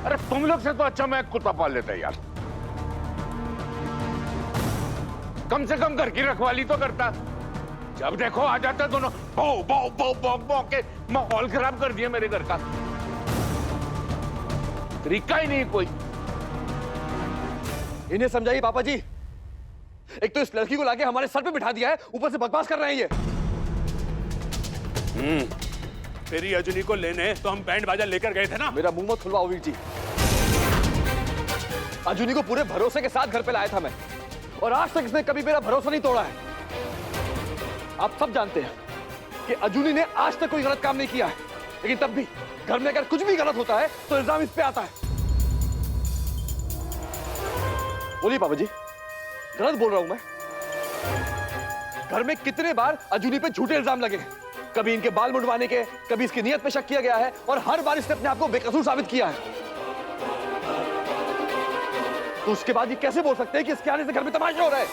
अरे तुम लोग से तो अच्छा मैं कुत्ता पाल लेता यार। कम से कम घर की रखवाली तो करता। जब देखो आ जाता दोनों बो बो बो बो बो के माहौल खराब कर दिया मेरे घर का। तरीका ही नहीं कोई। इन्हें समझाइए पापा जी। एक तो इस लड़की को लाके हमारे सर पे बिठा दिया है, ऊपर से बकवास कर रहे हैं ये। तेरी अजनी को लेने तो हम बैंड बाजा लेकर गए थे ना। मेरा मुंह मत खुलवाओ वीर जी। अजुनी को पूरे भरोसे के साथ घर पे लाया था मैं, और आज तक इसने कभी मेरा भरोसा नहीं तोड़ा है। आप सब जानते हैं कि अजुनी ने आज तक कोई गलत काम नहीं किया है, लेकिन तब भी घर में अगर कुछ भी गलत होता है तो इल्जाम इस पे आता है। बोलिए पापा जी, गलत बोल रहा हूं मैं? घर में कितने बार अजुनी पे झूठे इल्जाम लगे, कभी इनके बाल मुंडवाने के, कभी इसकी नियत पे शक किया गया है, और हर बार इसने अपने आप को बेकसूर साबित किया है। तो उसके बाद ये कैसे बोल सकते हैं कि इसके आने से घर में तमाशा हो रहा है?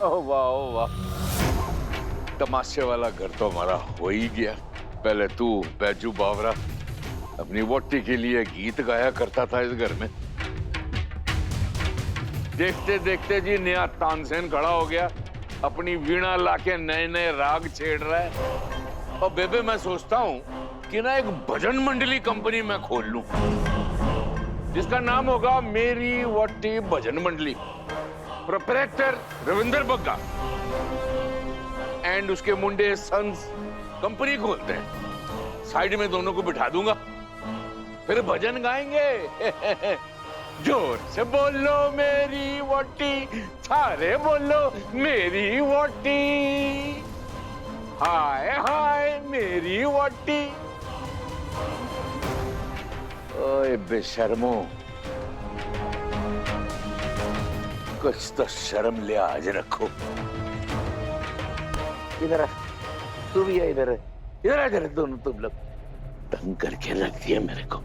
ओह वाह ओह वाह, तमाशे वाला घर तो हमारा हो ही गया। पहले तू बैजू बावरा अपनी वोटी के लिए गीत गाया करता था इस घर में। देखते देखते जी नया तानसेन खड़ा हो गया, अपनी वीणा लाके नए नए राग छेड़ रहा है। और बेबे मैं सोचता हूँ कि ना एक भजन मंडली कंपनी मैं खोल लूं, जिसका नाम होगा मेरी वोटी भजन मंडली। प्रोप्राइटर रविंदर बग्गा एंड उसके मुंडे सन्स कंपनी खोलते हैं। साइड में दोनों को बिठा दूंगा, फिर भजन गाएंगे। जोर से बोलो मेरी वोटी, सारे बोलो मेरी वोटी, हाय हाय मेरी वोटी। ओए बेशर्मो, कुछ तो शर्म लिहाज रखो। इधर आ, तू भी इधर आ जरा। दोनों तुम लोग तंग करके रख दिया मेरे को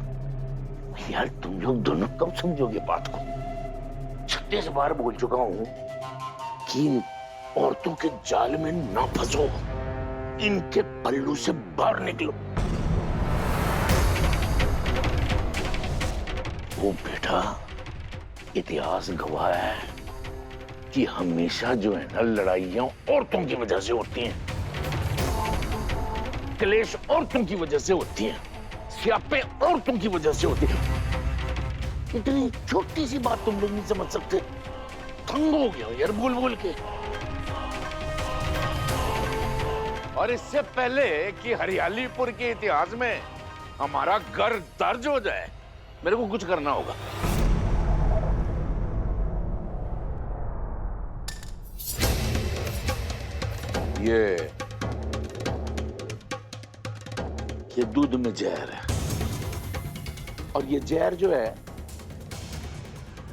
यार। तुम लोग दोनों कब समझोगे बात को? 36 बार बोल चुका हूं कि औरतों के जाल में ना फंसो, इनके पल्लू से बाहर निकलो। वो बेटा, इतिहास गवाह है कि हमेशा जो है ना लड़ाइयां औरतों की वजह से होती हैं, क्लेश औरतों की वजह से होती हैं, स्यापे औरतों की वजह से होती हैं। इतनी छोटी सी बात तुम लोग नहीं समझ सकते। तंग हो गया यार बोल बोल के। और इससे पहले कि हरियालीपुर के इतिहास में हमारा घर दर्ज हो जाए, मेरे को कुछ करना होगा। ये दूध में जहर है, और ये जहर जो है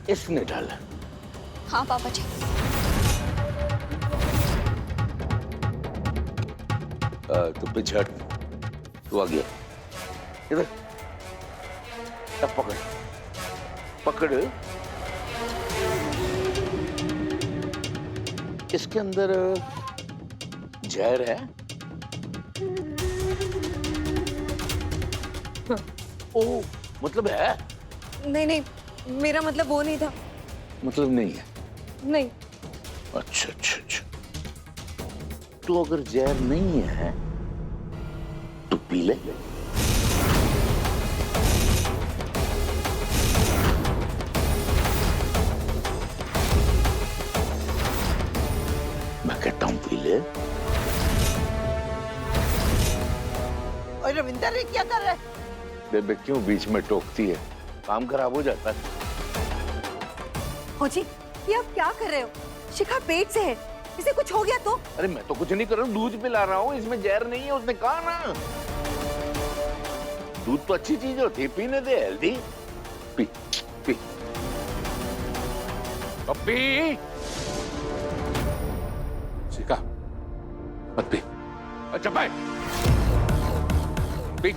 इसने डाला। हाँ पापा जी। तू पीछे हट, तू आ गया इधर। अब पकड़ पकड़। इसके अंदर जहर है। ओ मतलब है? नहीं नहीं, मेरा मतलब वो नहीं था। मतलब नहीं है? नहीं। अच्छा अच्छा अच्छा। तो अगर जहर नहीं है तो पी ले। मैं कहता हूं पी ले। और रविंदर ये क्या कर रहा है? बेबे क्यों बीच में टोकती है? काम खराब हो जाता है। हो जी, ये आप क्या कर रहे हो? शिखा पेट से है, इसे कुछ हो गया तो? अरे मैं तो कुछ नहीं कर रहा हूँ, दूध पिला रहा हूँ, इसमें जहर नहीं है, उसने कहा ना। दूध तो अच्छी चीज होती है, पीने दे, हेल्दी। पी पी अब पी। शिखा मत पी। अच्छा भाई पी।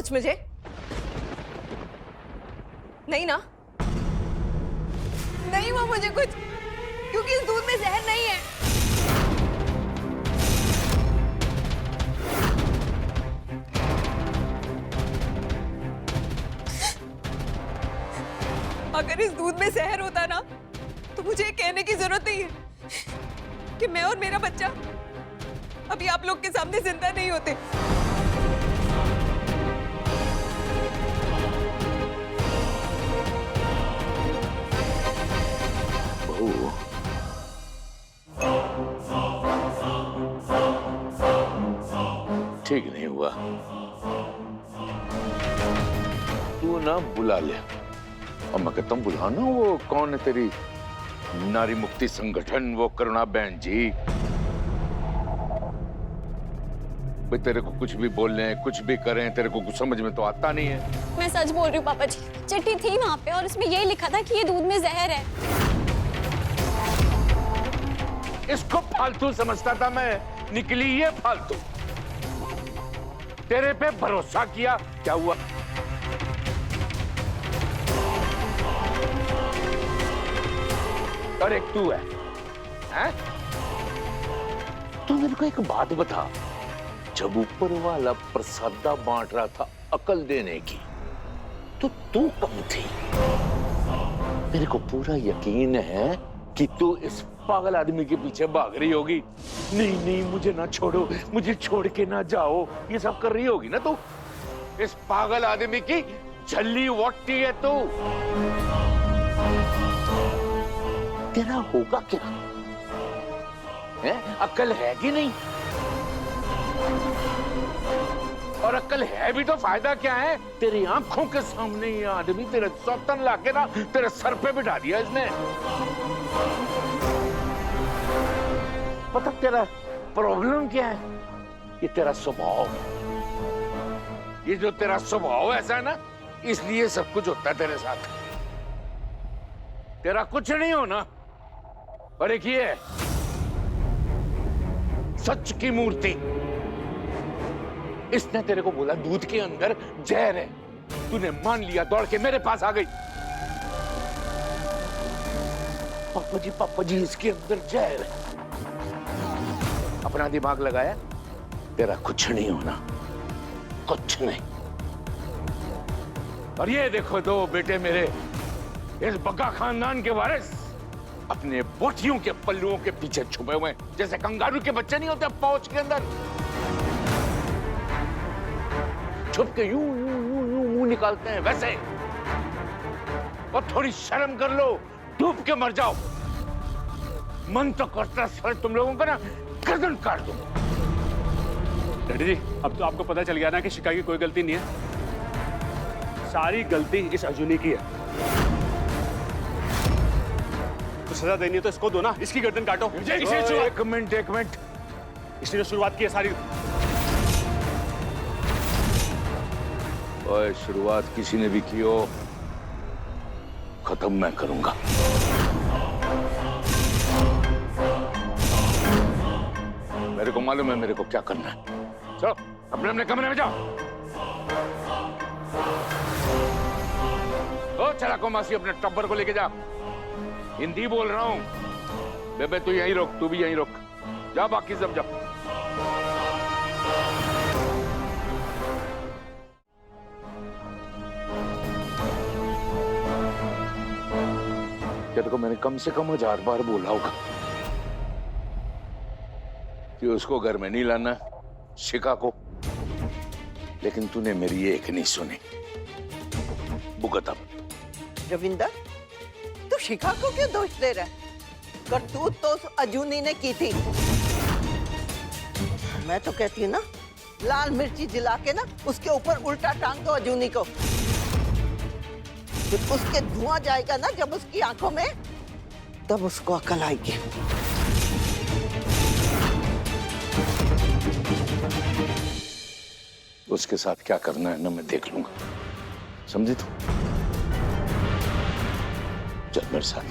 कुछ मुझे? नहीं ना? नहीं हुआ मुझे कुछ, क्योंकि इस दूध में जहर नहीं है। अगर इस दूध में जहर होता ना, तो मुझे ये कहने की जरूरत नहीं है कि मैं और मेरा बच्चा अभी आप लोग के सामने जिंदा नहीं होते। बहू, ठीक नहीं हुआ। तू ना बुला ले, और मैं कहता हूँ बुला ना, वो कौन है तेरी नारी मुक्ति संगठन, वो करुणा बहन जी। भाई तेरे को कुछ भी बोल लें, कुछ भी करें, तेरे को कुछ समझ में तो आता नहीं है। मैं सच बोल रही हूँ पापा जी, चिट्ठी थी वहाँ पे और उसमें यही लिखा था कि ये दूध में जहर है। इसको फालतू समझता था मैं, निकली ये फालतू। तेरे पे भरोसा किया, क्या हुआ? और एक तू है, हैं? तू मेरे को एक बात बता, जब ऊपर वाला प्रसादा बांट रहा था अकल देने की, तो तू कब थी? मेरे को पूरा यकीन है कि तू इस पागल आदमी के पीछे भाग रही होगी। नहीं नहीं, मुझे ना छोड़ो, मुझे छोड़ के ना जाओ, ये सब कर रही होगी ना तू। इस पागल आदमी की झल्ली वोटी है तू। तेरा होगा क्या? है? अक्ल है कि नहीं? और अक्ल है भी तो फायदा क्या है? तेरी आंखों के सामने ये आदमी तेरे सौतन लाके ना तेरे सर पे बिठा दिया इसने। पता तेरा प्रॉब्लम क्या है? ये तेरा स्वभाव, ये जो तेरा स्वभाव ऐसा है ना, इसलिए सब कुछ होता है तेरे साथ। तेरा कुछ नहीं होना। और एक ये है, सच की मूर्ति, इसने तेरे को बोला दूध के अंदर जहर है, तूने मान लिया, दौड़ के मेरे पास आ गई। पापा जी इसके अंदर जहर है। अपना दिमाग लगाया, तेरा कुछ नहीं होना, कुछ नहीं। और ये देखो दो बेटे मेरे, इस बग्गा खानदान के वारिस अपने बोटियों के पल्लुओं के पीछे छुपे हुए, जैसे कंगारू के बच्चे नहीं होते पाउच के अंदर, छुप के यूं यूं यूं यूं मुंह निकालते हैं, वैसे। और थोड़ी शर्म कर लो, डूब के मर जाओ। मन तो करता सर तुम लोगों का ना गर्दन काट दूं। डैडी जी, अब तो आपको पता चल गया ना कि शिका की कोई गलती नहीं है, सारी गलती इस अर्जुनी की है। तो सजा देनी है तो इसको दो ना, इसकी गर्दन काटो। एक मिनट, इसने जो शुरुआत की है सारी। ओए, शुरुआत किसी ने भी की हो, खत्म मैं करूंगा। मेरे को मालूम है मेरे को क्या करना है। चलो अपने अपने कमरे में जाओ। ओ चला को मासी, अपने टब्बर को लेके जा। हिंदी बोल रहा हूं। बेबे तू यहीं रुक, तू भी यहीं रुक, जा बाकी सब जाओ। तेरे को मैंने कम से कम 1000 बार बोला होगा कि उसको घर में नहीं लाना, शिका को, लेकिन तूने मेरी एक नहीं सुनी। भुगत अब। रविंदर, तू शिखा को क्यों दोष दे रहा है? करतूत तो उस अजूनी ने की थी। मैं तो कहती हूँ ना, लाल मिर्ची जिला के ना उसके ऊपर उल्टा टांग दो अजूनी को। जब उसके धुआं जाएगा ना, जब उसकी आंखों में, तब उसको अकल आएगी। उसके साथ क्या करना है ना मैं देख लूंगा, समझी तू? चल मेरे साथ।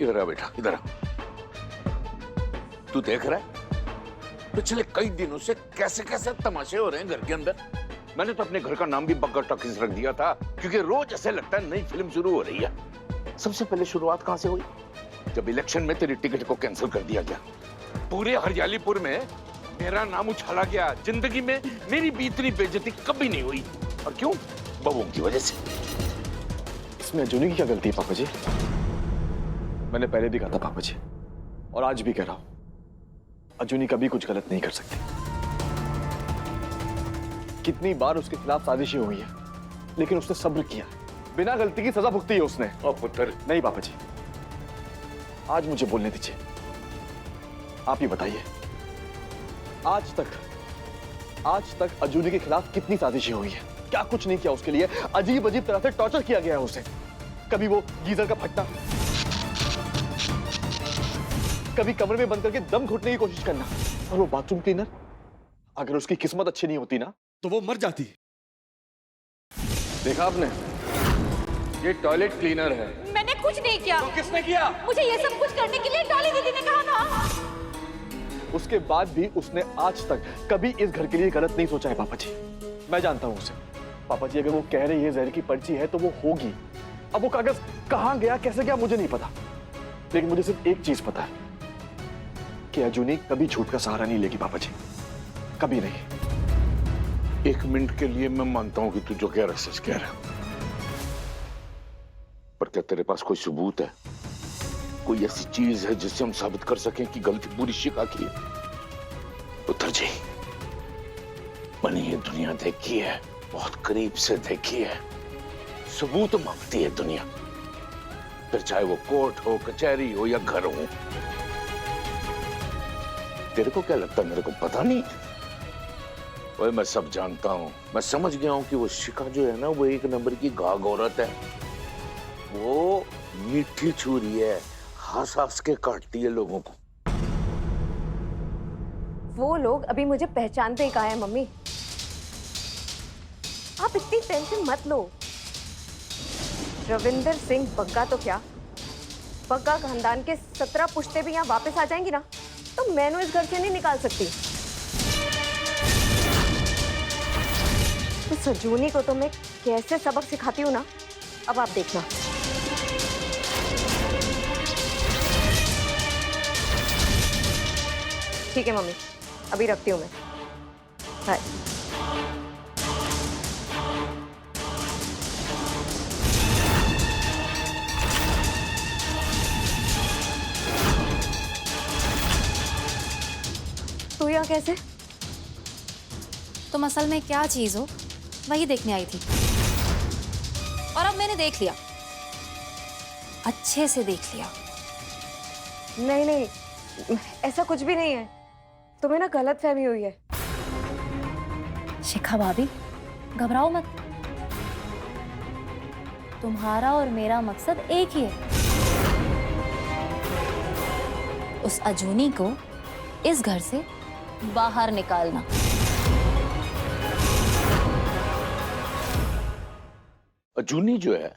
इधर आ बेटा, इधर आ। तू देख रहा है पिछले कई दिनों से कैसे कैसे तमाशे हो रहे हैं घर के अंदर। मैंने तो अपने घर का नाम भी बग्गा टॉकीज रख दिया था, क्योंकि रोज ऐसे लगता है नई फिल्म शुरू हो रही है। सबसे पहले शुरुआत कहां से हुई? जब इलेक्शन में तेरी टिकट को कैंसिल कर दिया गया। पूरे हरियालीपुर में मेरा नाम उछाला गया। जिंदगी में मेरी भी इतनी बेइज्जती कभी नहीं हुई। और क्यों? बबुओं की वजह से। इसमें अजूनी की क्या गलती है पापा जी? मैंने पहले भी कहा था पापा जी, और आज भी कह रहा हूं, अजूनी कभी कुछ गलत नहीं कर सकती। कितनी बार उसके खिलाफ साजिशें हुई है, लेकिन उसने सब्र किया, बिना गलती की सजा भुगती है उसने। और पुत्र, नहीं पापा जी, आज मुझे बोलने दीजिए। आप ही बताइए, आज तक अजूनी के खिलाफ कितनी साजिशें हुई है? क्या कुछ नहीं किया उसके लिए? अजीब अजीब तरह से टॉर्चर किया गया है उसे। कभी वो गीजर का फटना, कभी कमरे में बंद करके दम घुटने की कोशिश करना, और वो बाथरूम क्लीनर, अगर उसकी किस्मत अच्छी नहीं होती ना तो वो मर जाती। देखा आपने, ये टॉयलेट क्लीनर है। मैंने कुछ नहीं किया। तो किसने किया? मुझे ये सब कुछ करने के लिए डॉली दीदी ने कहा था। उसके बाद भी उसने आज तक कभी इस घर के लिए गलत नहीं सोचा है पापा जी। मैं जानता हूं उसे। पापा जी, अगर वो कह रही है जहर की पर्ची है तो वो होगी। अब वो कागज कहां गया, कैसे गया, मुझे नहीं पता, लेकिन मुझे सिर्फ एक चीज पता है कि अजूनी कभी झूठ का सहारा नहीं लेगी पापा जी, कभी नहीं। एक मिनट के लिए मैं मानता हूं कि तू जो कह रहा है सच कह रहा है, पर क्या तेरे पास कोई सबूत है? कोई ऐसी चीज है जिससे हम साबित कर सकें कि गलती पूरी शिका की है? उत्तर जी, मैंने ये दुनिया देखी है, बहुत करीब से देखी है। सबूत मांगती है दुनिया, फिर चाहे वो कोर्ट हो, कचहरी हो या घर हो। तेरे को क्या लगता है मेरे को पता नहीं? ओए, मैं सब जानता हूं। मैं समझ गया हूं कि वो शिका जो है ना, वो एक नंबर की घाघ औरत है। वो मीठी छुरी है, हंस हंस के काटती है लोगों को। वो लोग अभी मुझे पहचानते ही कहा है मम्मी। आप इतनी टेंशन मत लो। रविंदर सिंह बग्गा तो क्या, बग्गा खानदान के 17 पुश्ते भी यहाँ वापस आ जाएंगी ना, तो मैंने इस घर से नहीं निकाल सकती। तो सजूनी को तो मैं कैसे सबक सिखाती हूँ ना, अब आप देखना। ठीक है मम्मी, अभी रखती हूँ मैं। बाय। तू यहाँ कैसे? तुम असल में क्या चीज हो वही देखने आई थी, और अब मैंने देख लिया, अच्छे से देख लिया। नहीं नहीं, ऐसा कुछ भी नहीं है। तुम्हें ना गलतफहमी हुई है। शिखा भाभी, घबराओ मत, तुम्हारा और मेरा मकसद एक ही है, उस अजूनी को इस घर से बाहर निकालना। अजूनी जो है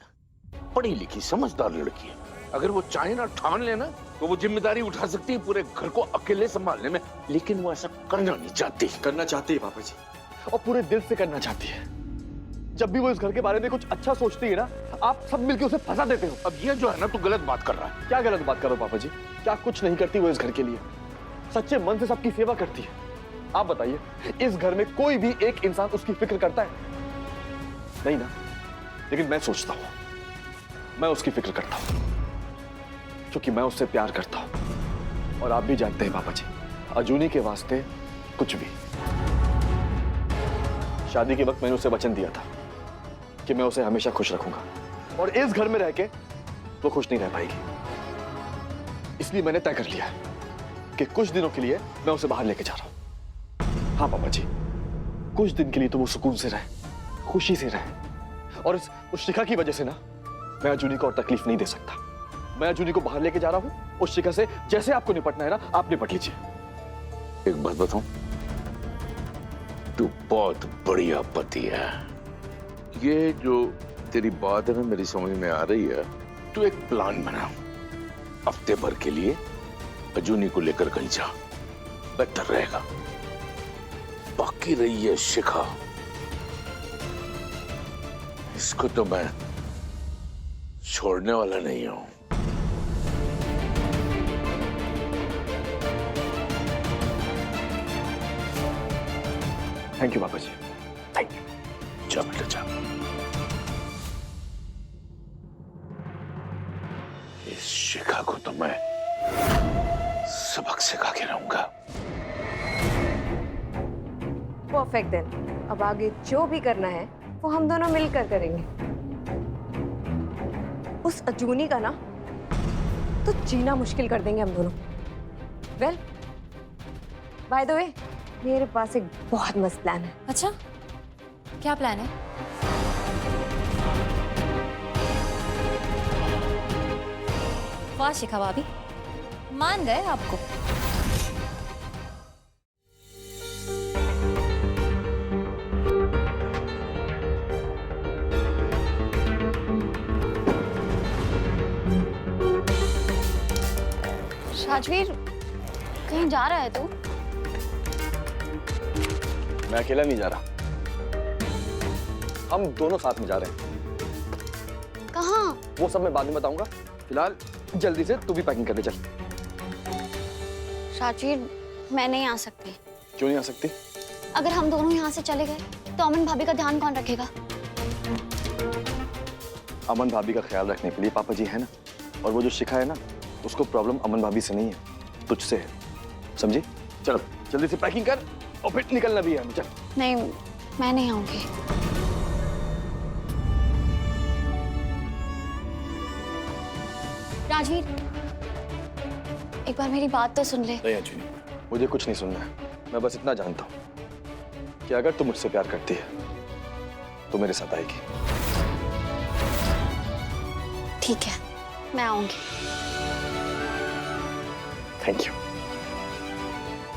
पढ़ी लिखी समझदार लड़की है। अगर वो चाहे ना ठान लेना तो वो जिम्मेदारी उठा सकती है पूरे घर को अकेले संभालने में, लेकिन वो ऐसा करना नहीं चाहती। करना चाहती है पापा जी, और पूरे दिल से करना चाहती है। जब भी वो इस घर के बारे में कुछ अच्छा सोचती है ना, आप सब मिलकर उसे फंसा देते हो। अब ये जो है ना, तू गलत बात कर रहा है। क्या गलत बात करो पापा जी? क्या कुछ नहीं करती वो इस घर के लिए? सच्चे मन से सबकी सेवा करती है। आप बताइए, इस घर में कोई भी एक इंसान उसकी फिक्र करता है? नहीं ना। लेकिन मैं सोचता हूं, मैं उसकी फिक्र करता हूं, क्योंकि मैं उससे प्यार करता हूं। और आप भी जानते हैं पापा जी, अजूनी के वास्ते कुछ भी। शादी के वक्त मैंने उसे वचन दिया था कि मैं उसे हमेशा खुश रखूंगा, और इस घर में रह के वो खुश नहीं रह पाएगी। इसलिए मैंने तय कर लिया है कि कुछ दिनों के लिए मैं उसे बाहर लेके जा रहा हूं। हाँ पापा जी, कुछ दिन के लिए तो वो सुकून से रहे, खुशी से रहे। और उस शिखा की वजह से ना, मैं अजूनी को और तकलीफ नहीं दे सकता। मैं अजूनी को बाहर लेके जा रहा हूं। उस शिखा से जैसे आपको निपटना है ना, आप निपट लीजिए। एक बात बताऊं, तू बहुत बढ़िया पति है। ये जो तेरी बात है ना, मेरी समझ में आ रही है। तू एक प्लान बना, हफ्ते भर के लिए अजूनी को लेकर कहीं जा, बेहतर रहेगा। बाकी रही है शिखा, इसको तो मैं छोड़ने वाला नहीं हूं। थैंक यू पापा जी, थैंक यू। जा बेटा जा। इस शिखा को तो मैं सबक सिखा के रहूंगा। परफेक्ट देन, अब आगे जो भी करना है वो हम दोनों मिलकर करेंगे। उस अजूनी का ना तो जीना मुश्किल कर देंगे हम दोनों। वेल, बाय द वे, मेरे पास एक बहुत मस्त प्लान है। अच्छा, क्या प्लान है? वाह शिखा भाभी, मान गए आपको। राजवीर, कहीं जा रहा है तू? मैं अकेला नहीं जा रहा, हम दोनों साथ में जा रहे हैं। कहाँ? वो सब मैं बाद में बताऊंगा, फिलहाल जल्दी से तू भी पैकिंग कर ले चल। राजवीर, मैं नहीं आ सकती। क्यों नहीं आ सकती? अगर हम दोनों यहाँ से चले गए तो अमन भाभी का ध्यान कौन रखेगा? अमन भाभी का ख्याल रखने के लिए पापा जी है ना, और वो जो शिखा है ना, उसको प्रॉब्लम अमन भाभी से नहीं है, तुझसे है, समझी? चल जल्दी से पैकिंग कर और फिर निकलना भी है, चल। नहीं, मैं नहीं आऊंगी। राजवीर, एक बार मेरी बात तो सुन ले। नहीं अजूनी, मुझे कुछ नहीं सुनना है। मैं बस इतना जानता हूँ कि अगर तू मुझसे प्यार करती है तो मेरे साथ आएगी। ठीक है, मैं आऊंगी। Thank you.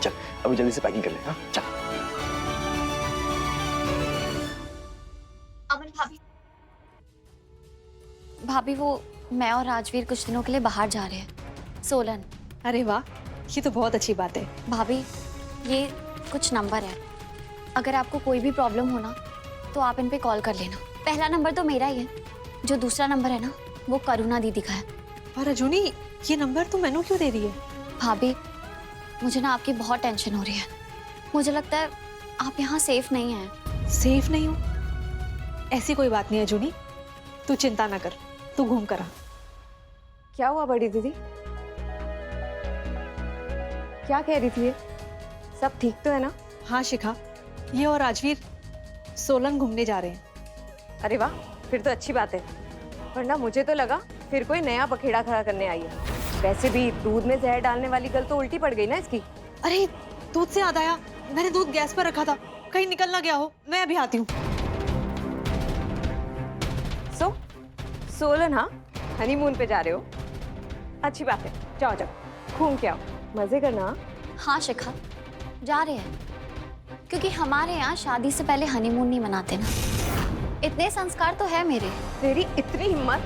चल अभी जल्दी से पैकिंग कर ले। हाँ चल। अमन भाभी, भाभी वो मैं और राजवीर कुछ दिनों के लिए बाहर जा रहे हैं, सोलन। अरे वाह, ये तो बहुत अच्छी बात है। भाभी, ये कुछ नंबर है, अगर आपको कोई भी प्रॉब्लम हो ना तो आप इन पे कॉल कर लेना। पहला नंबर तो मेरा ही है, जो दूसरा नंबर है ना वो करुणा दीदी का है। पर अजूनी, ये नंबर तो मैनू क्यों दे रही है? भाभी, मुझे ना आपकी बहुत टेंशन हो रही है। मुझे लगता है आप यहाँ सेफ नहीं हैं। सेफ नहीं हूँ? ऐसी कोई बात नहीं अजूनी, तू चिंता ना कर, तू घूम कर आ। क्या हुआ बड़ी दीदी? क्या कह रही थी ये? सब ठीक तो है ना? हाँ शिखा, ये और राजवीर सोलन घूमने जा रहे हैं। अरे वाह, फिर तो अच्छी बात है, वरना मुझे तो लगा फिर कोई नया बखेड़ा खड़ा करने आई है। वैसे भी दूध में जहर डालने वाली गल तो उल्टी पड़ गई ना इसकी। अरे दूध से याद आया, मैंने दूध गैस पर रखा था, कहीं निकल ना गया हो। मैं अभी आती हूँ। सोलन, हाँ, हनीमून पे जा रहे हो? अच्छी बात है, जाओ जाओ घूम के आओ, मजे करना। हाँ शिखा, जा रहे हैं, क्योंकि हमारे यहाँ शादी से पहले हनीमून नहीं मनाते ना। इतने संस्कार तो है मेरे। तेरी इतनी हिम्मत